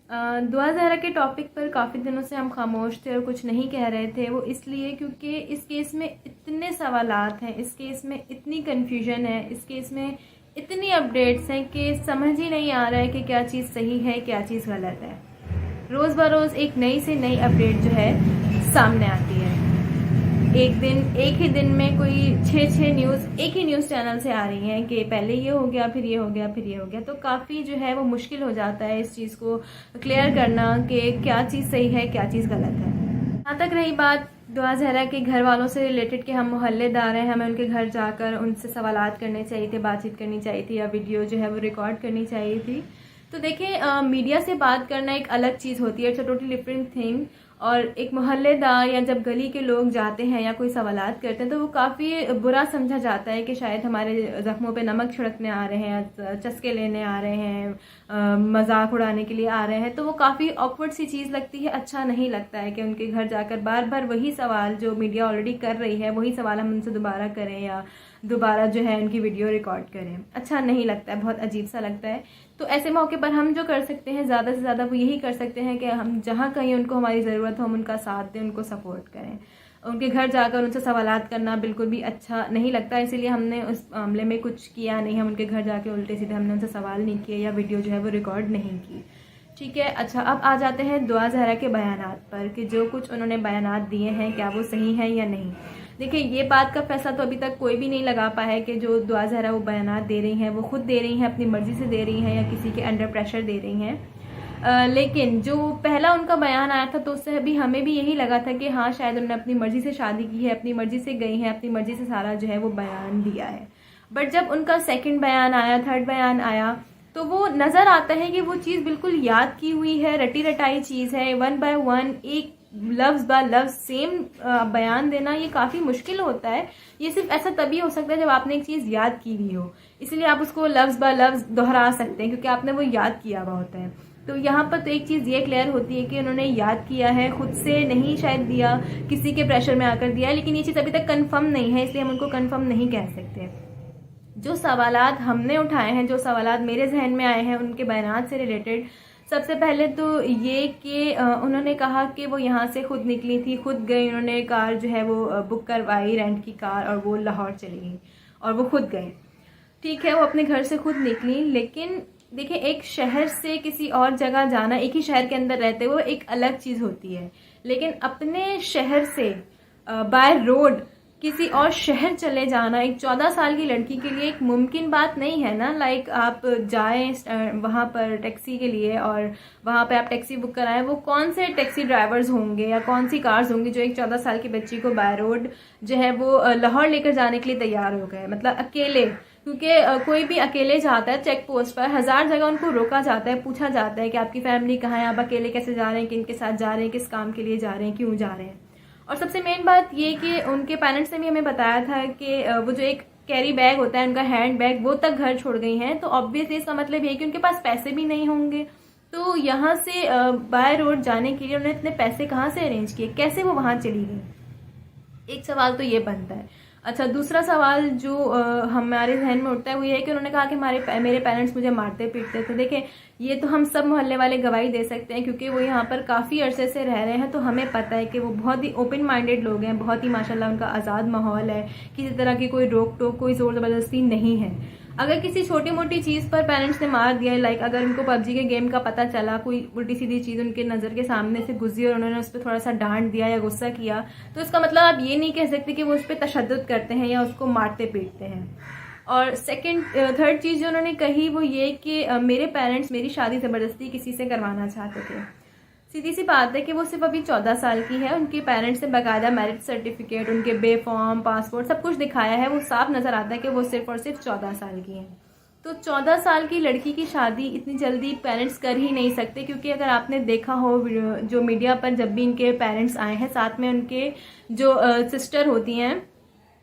दुआ ज़हरा के टॉपिक पर काफ़ी दिनों से हम खामोश थे और कुछ नहीं कह रहे थे। वो इसलिए क्योंकि इस केस में इतने सवालात हैं, इस केस में इतनी कन्फ्यूजन है, इस केस में इतनी अपडेट्स हैं कि समझ ही नहीं आ रहा है कि क्या चीज़ सही है, क्या चीज़ गलत है। रोज़ बरोज़ एक नई से नई अपडेट जो है सामने आती है। एक ही दिन में कोई 6 न्यूज़ एक ही न्यूज़ चैनल से आ रही हैं कि पहले ये हो गया, फिर ये हो गया, फिर ये हो गया। तो काफ़ी जो है वो मुश्किल हो जाता है इस चीज़ को क्लियर करना कि क्या चीज़ सही है, क्या चीज़ गलत है। जहाँ तक रही बात दुआ ज़हरा के घर वालों से रिलेटेड कि हम मोहल्लेदार हैं, हमें उनके घर जाकर उनसे सवालात करने चाहिए थे, बातचीत करनी चाहिए थी या वीडियो जो है वो रिकॉर्ड करनी चाहिए थी। तो देखिए, मीडिया से बात करना एक अलग चीज़ होती है, it's a totally different thing. और एक मोहल्लेदार या जब गली के लोग जाते हैं या कोई सवालात करते हैं तो वो काफ़ी बुरा समझा जाता है कि शायद हमारे ज़ख्मों पे नमक छिड़कने आ रहे हैं, चस्के लेने आ रहे हैं, मजाक उड़ाने के लिए आ रहे हैं। तो वो काफ़ी ऑकवर्ड सी चीज़ लगती है, अच्छा नहीं लगता है कि उनके घर जाकर बार बार वही सवाल जो मीडिया ऑलरेडी कर रही है वही सवाल हम उनसे दोबारा करें या दोबारा जो है उनकी वीडियो रिकॉर्ड करें। अच्छा नहीं लगता है, बहुत अजीब सा लगता है। तो ऐसे मौके पर हम जो कर सकते हैं ज़्यादा से ज़्यादा वो यही कर सकते हैं कि हम जहाँ कहीं उनको हमारी ज़रूरत हो हम उनका साथ दें, उनको सपोर्ट करें। उनके घर जाकर उनसे सवालात करना बिल्कुल भी अच्छा नहीं लगता, इसीलिए हमने उस मामले में कुछ किया नहीं। हम उनके घर जाके उल्टे सीधे हमने उनसे सवाल नहीं किए या वीडियो जो है वो रिकॉर्ड नहीं की। ठीक है, अच्छा अब आ जाते हैं दुआ ज़हरा के बयानात पर कि जो कुछ उन्होंने बयानात दिए हैं क्या वो सही हैं या नहीं। देखिए, ये बात का फैसला तो अभी तक कोई भी नहीं लगा पाया है कि जो दुआ ज़हरा वो बयानात दे रही हैं वो खुद दे रही हैं, अपनी मर्ज़ी से दे रही हैं या किसी के अंडर प्रेशर दे रही हैं। लेकिन जो पहला उनका बयान आया था तो उससे अभी हमें भी यही लगा था कि हाँ शायद उन्होंने अपनी मर्ज़ी से शादी की है, अपनी मर्ज़ी से गई हैं, अपनी मर्ज़ी से सारा जो है वो बयान दिया है। बट जब उनका सेकंड बयान आया, थर्ड बयान आया, तो वो नज़र आता है कि वो चीज़ बिल्कुल याद की हुई है, रटी रटाई चीज़ है। वन बाय वन एक लफ्ज़ ब लफ्ज़ सेम बयान देना ये काफ़ी मुश्किल होता है। ये सिर्फ ऐसा तभी हो सकता है जब आपने एक चीज़ याद की हुई हो, इसलिए आप उसको लफ्ज़ ब लफ्ज़ दोहरा सकते हैं क्योंकि आपने वो याद किया हुआ होता है। तो यहाँ पर तो एक चीज़ ये क्लियर होती है कि उन्होंने याद किया है, खुद से नहीं शायद दिया, किसी के प्रेशर में आकर दिया, लेकिन ये चीज़ अभी तक कन्फर्म नहीं है, इसलिए हम उनको कन्फर्म नहीं कह सकते। जो सवालात हमने उठाए हैं, जो सवालात मेरे जहन में आए हैं उनके बयानात से रिलेटेड, सबसे पहले तो ये कि उन्होंने कहा कि वो यहाँ से खुद निकली थी, खुद गई, उन्होंने कार जो है वो बुक करवाई, रेंट की कार, और वो लाहौर चली गई और वो खुद गई। ठीक है, वो अपने घर से खुद निकली, लेकिन देखिए एक शहर से किसी और जगह जाना, एक ही शहर के अंदर रहते हुए एक अलग चीज़ होती है, लेकिन अपने शहर से बाय रोड किसी और शहर चले जाना एक 14 साल की लड़की के लिए एक मुमकिन बात नहीं है ना। लाइक आप जाएं वहाँ पर टैक्सी के लिए और वहाँ पे आप टैक्सी बुक कराएं, वो कौन से टैक्सी ड्राइवर्स होंगे या कौन सी कार्स होंगी जो एक 14 साल की बच्ची को बाय रोड जो है वो लाहौर लेकर जाने के लिए तैयार हो गए, मतलब अकेले। क्योंकि कोई भी अकेले जाता है चेक पोस्ट पर, 1000 जगह उनको रोका जाता है, पूछा जाता है कि आपकी फैमिली कहाँ है, आप अकेले कैसे जा रहे हैं, किन के साथ जा रहे हैं, किस काम के लिए जा रहे हैं, क्यों जा रहे हैं। और सबसे मेन बात ये कि उनके पेरेंट्स ने भी हमें बताया था कि वो जो एक कैरी बैग होता है उनका हैंड बैग, वो तक घर छोड़ गई हैं। तो ऑब्वियसली इसका मतलब ये है कि उनके पास पैसे भी नहीं होंगे। तो यहाँ से बाय रोड जाने के लिए उन्होंने इतने पैसे कहाँ से अरेंज किए, कैसे वो वहाँ चली गई, एक सवाल तो ये बनता है। अच्छा, दूसरा सवाल जो हमारे जहन में उठता है वो ये है कि उन्होंने कहा कि मेरे पेरेंट्स मुझे मारते पीटते थे। देखिए, ये तो हम सब मोहल्ले वाले गवाही दे सकते हैं क्योंकि वो यहाँ पर काफ़ी अरसे से रह रहे हैं, तो हमें पता है कि वो बहुत ही ओपन माइंडेड लोग हैं, बहुत ही माशाल्लाह उनका आज़ाद माहौल है, किसी तरह की कोई रोक टोक, कोई ज़ोर ज़बरदस्ती नहीं है। अगर किसी छोटी मोटी चीज़ पर पेरेंट्स ने मार दिया, लाइक अगर उनको पबजी के गेम का पता चला, कोई उल्टी सीधी चीज़ उनके नज़र के सामने से गुजरी और उन्होंने उस पर थोड़ा सा डांट दिया या गुस्सा किया, तो इसका मतलब आप ये नहीं कह सकते कि वो उस पर तशद्दुद करते हैं या उसको मारते पीटते हैं। और थर्ड चीज़ जो उन्होंने कही वो ये कि मेरे पेरेंट्स मेरी शादी ज़बरदस्ती किसी से करवाना चाहते थे। सीधी सी बात है कि वो सिर्फ अभी 14 साल की है, उनके पेरेंट्स ने बाकायदा मैरिज सर्टिफिकेट, उनके बेफॉर्म पासपोर्ट सब कुछ दिखाया है, वो साफ नज़र आता है कि वो सिर्फ और सिर्फ 14 साल की हैं। तो 14 साल की लड़की की शादी इतनी जल्दी पेरेंट्स कर ही नहीं सकते, क्योंकि अगर आपने देखा हो जो मीडिया पर जब भी इनके पेरेंट्स आए हैं, साथ में उनके जो सिस्टर होती हैं,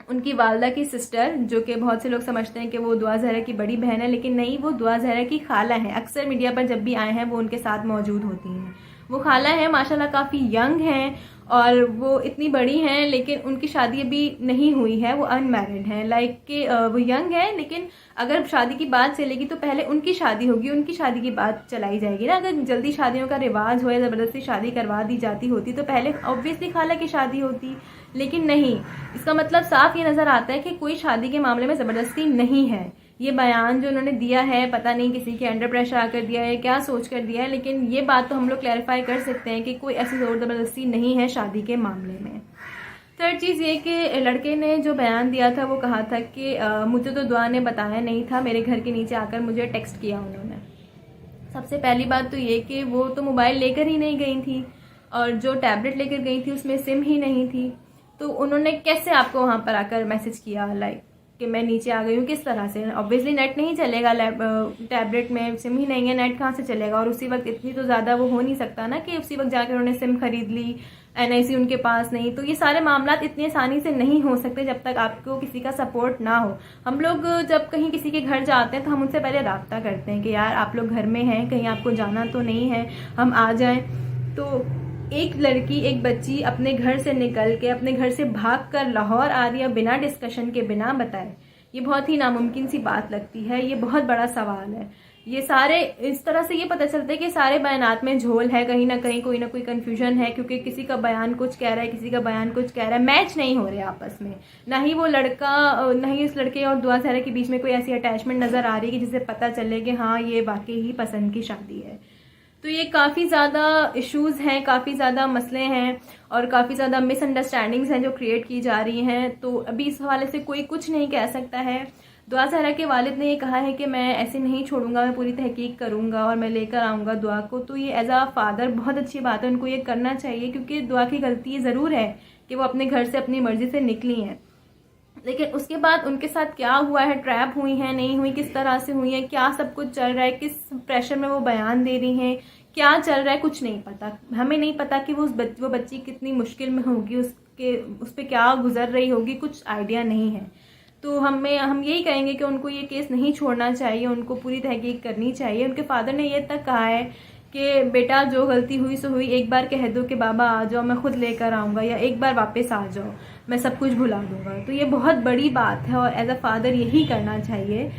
उनकी वालदा की सिस्टर, जो कि बहुत से लोग समझते हैं कि वो दुआ ज़हरा की बड़ी बहन है, लेकिन नहीं, वो दुआ ज़हरा की खाला है। अक्सर मीडिया पर जब भी आए हैं वो उनके साथ मौजूद होती हैं। वो खाला है माशाल्लाह, काफ़ी यंग हैं और वो इतनी बड़ी हैं, लेकिन उनकी शादी अभी नहीं हुई है, वो अनमैरिड हैं। लाइक कि वो यंग है, लेकिन अगर शादी की बात चलेगी तो पहले उनकी शादी होगी, उनकी शादी की बात चलाई जाएगी ना। अगर जल्दी शादियों का रिवाज हो या ज़बरदस्ती शादी करवा दी जाती होती तो पहले ऑब्वियसली खाला की शादी होती, लेकिन नहीं। इसका मतलब साफ ये नज़र आता है कि कोई शादी के मामले में ज़बरदस्ती नहीं है। ये बयान जो उन्होंने दिया है, पता नहीं किसी के अंडर प्रेशर आकर दिया है, क्या सोच कर दिया है, लेकिन ये बात तो हम लोग क्लैरिफाई कर सकते हैं कि कोई ऐसी ज़ोर ज़बरदस्ती नहीं है शादी के मामले में। थर्ड चीज़ ये कि लड़के ने जो बयान दिया था वो कहा था कि मुझे तो दुआ ने बताया नहीं था, मेरे घर के नीचे आकर मुझे टेक्स्ट किया उन्होंने। सबसे पहली बात तो ये कि वो तो मोबाइल लेकर ही नहीं गई थी, और जो टैबलेट लेकर गई थी उसमें सिम ही नहीं थी, तो उन्होंने कैसे आपको वहाँ पर आकर मैसेज किया लाइक कि मैं नीचे आ गई हूँ, किस तरह से? ऑब्वियसली नेट नहीं चलेगा, टैबलेट में सिम ही नहीं है, नेट कहाँ से चलेगा? और उसी वक्त इतनी तो ज़्यादा वो हो नहीं सकता ना कि उसी वक्त जाकर उन्होंने सिम खरीद ली, एनआईसी उनके पास नहीं। तो ये सारे मामला इतनी आसानी से नहीं हो सकते जब तक आपको किसी का सपोर्ट ना हो। हम लोग जब कहीं किसी के घर जाते हैं तो हम उनसे पहले राब्ता करते हैं कि यार आप लोग घर में हैं, कहीं आपको जाना तो नहीं है, हम आ जाएं। तो एक लड़की, एक बच्ची अपने घर से निकल के, अपने घर से भाग कर लाहौर आ रही है बिना डिस्कशन के, बिना बताए, ये बहुत ही नामुमकिन सी बात लगती है। ये बहुत बड़ा सवाल है। ये सारे इस तरह से ये पता चलता है कि सारे बयानात में झोल है, कहीं ना कहीं कोई ना कोई कंफ्यूजन है, क्योंकि किसी का बयान कुछ कह रहा है, किसी का बयान कुछ कह रहा है, मैच नहीं हो रहे आपस में। ना ही वो लड़का, ना ही उस लड़के और दुआ सहरा के बीच में कोई ऐसी अटैचमेंट नज़र आ रही है कि जिससे पता चले कि हाँ ये वाकई ही पसंद की शादी है। तो ये काफ़ी ज़्यादा इश्यूज़ हैं, काफ़ी ज़्यादा मसले हैं और काफ़ी ज़्यादा मिसअंडरस्टैंडिंग्स हैं जो क्रिएट की जा रही हैं। तो अभी इस हवाले से कोई कुछ नहीं कह सकता है। दुआ सहरा के वालिद ने ये कहा है कि मैं ऐसे नहीं छोड़ूंगा, मैं पूरी तहकीक करूंगा और मैं लेकर आऊँगा दुआ को। तो ये एज आ फादर बहुत अच्छी बात है, उनको ये करना चाहिए, क्योंकि दुआ की गलती ये ज़रूर है कि वो अपने घर से अपनी मर्ज़ी से निकली हैं, लेकिन उसके बाद उनके साथ क्या हुआ है, ट्रैप हुई हैं, नहीं हुई, किस तरह से हुई है, क्या सब कुछ चल रहा है, किस प्रेशर में वो बयान दे रही हैं, क्या चल रहा है, कुछ नहीं पता। हमें नहीं पता कि वो बच्ची कितनी मुश्किल में होगी, उस पर क्या गुजर रही होगी, कुछ आइडिया नहीं है। तो हम यही कहेंगे कि उनको ये केस नहीं छोड़ना चाहिए, उनको पूरी तहकीक करनी चाहिए। उनके फादर ने ये तक कहा है कि बेटा जो गलती हुई सो हुई, एक बार कह दो कि बाबा आ जाओ, मैं खुद लेकर आऊँगा, या एक बार वापस आ जाओ, मैं सब कुछ भुला दूँगा। तो ये बहुत बड़ी बात है और एज अ फादर यही करना चाहिए।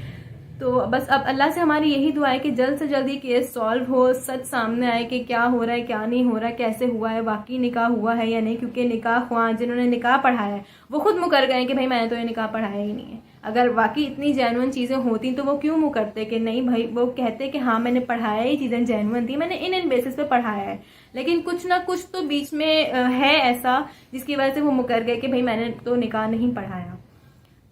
तो बस अब अल्लाह से हमारी यही दुआ है कि जल्द से जल्द ये केस सॉल्व हो, सच सामने आए कि क्या हो रहा है, क्या नहीं हो रहा है, कैसे हुआ है, वाकई निकाह हुआ है या नहीं। क्योंकि निकाह ख्वां जिन्होंने निकाह पढ़ाया है वो खुद मुकर गए कि भाई मैंने तो ये निकाह पढ़ाया ही नहीं है। अगर वाकई इतनी जेन्युइन चीज़ें होती तो वो क्यों मुँह करते कि नहीं भाई, वो कहते कि हाँ मैंने पढ़ाया, ये चीज़ें जेन्युइन थी, मैंने इन बेसिस पे पढ़ाया है। लेकिन कुछ ना कुछ तो बीच में है ऐसा जिसकी वजह से वो मुकर गए कि भाई मैंने तो निकाह नहीं पढ़ाया।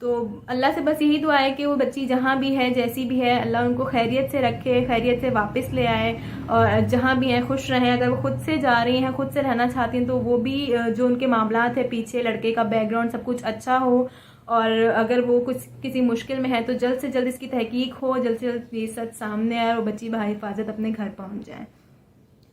तो अल्लाह से बस यही दुआ है कि वो बच्ची जहाँ भी है, जैसी भी है, अल्लाह उनको खैरियत से रखे, खैरियत से वापस ले आए और जहाँ भी हैं खुश रहें। अगर वो खुद से जा रही हैं, खुद से रहना चाहती हैं, तो वो भी जो उनके मामलात है पीछे, लड़के का बैकग्राउंड सब कुछ अच्छा हो, और अगर वो कुछ किसी मुश्किल में है तो जल्द से जल्द इसकी तहकीक हो, जल्द से जल्द ये सच सामने आए और बच्ची बहिफाजत अपने घर पहुँच जाए।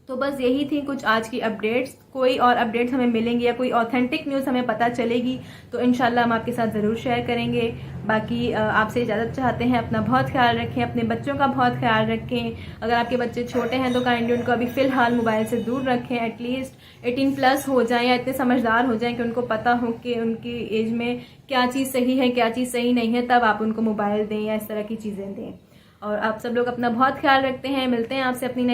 तो बस यही थी कुछ आज की अपडेट्स। कोई और अपडेट्स हमें मिलेंगी या कोई ऑथेंटिक न्यूज़ हमें पता चलेगी तो इंशाल्लाह हम आपके साथ ज़रूर शेयर करेंगे। बाकी आपसे इजाज़त चाहते हैं, अपना बहुत ख्याल रखें, अपने बच्चों का बहुत ख्याल रखें। अगर आपके बच्चे छोटे हैं तो काइंडली उनको अभी फ़िलहाल मोबाइल से दूर रखें, एटलीस्ट 18+ हो जाएं या इतने समझदार हो जाएं कि उनको पता हो कि उनकी एज में क्या चीज़ सही है, क्या चीज़ सही नहीं है, तब आप उनको मोबाइल दें या इस तरह की चीज़ें दें। और आप सब लोग अपना बहुत ख्याल रखते हैं। मिलते हैं आपसे अपनी नई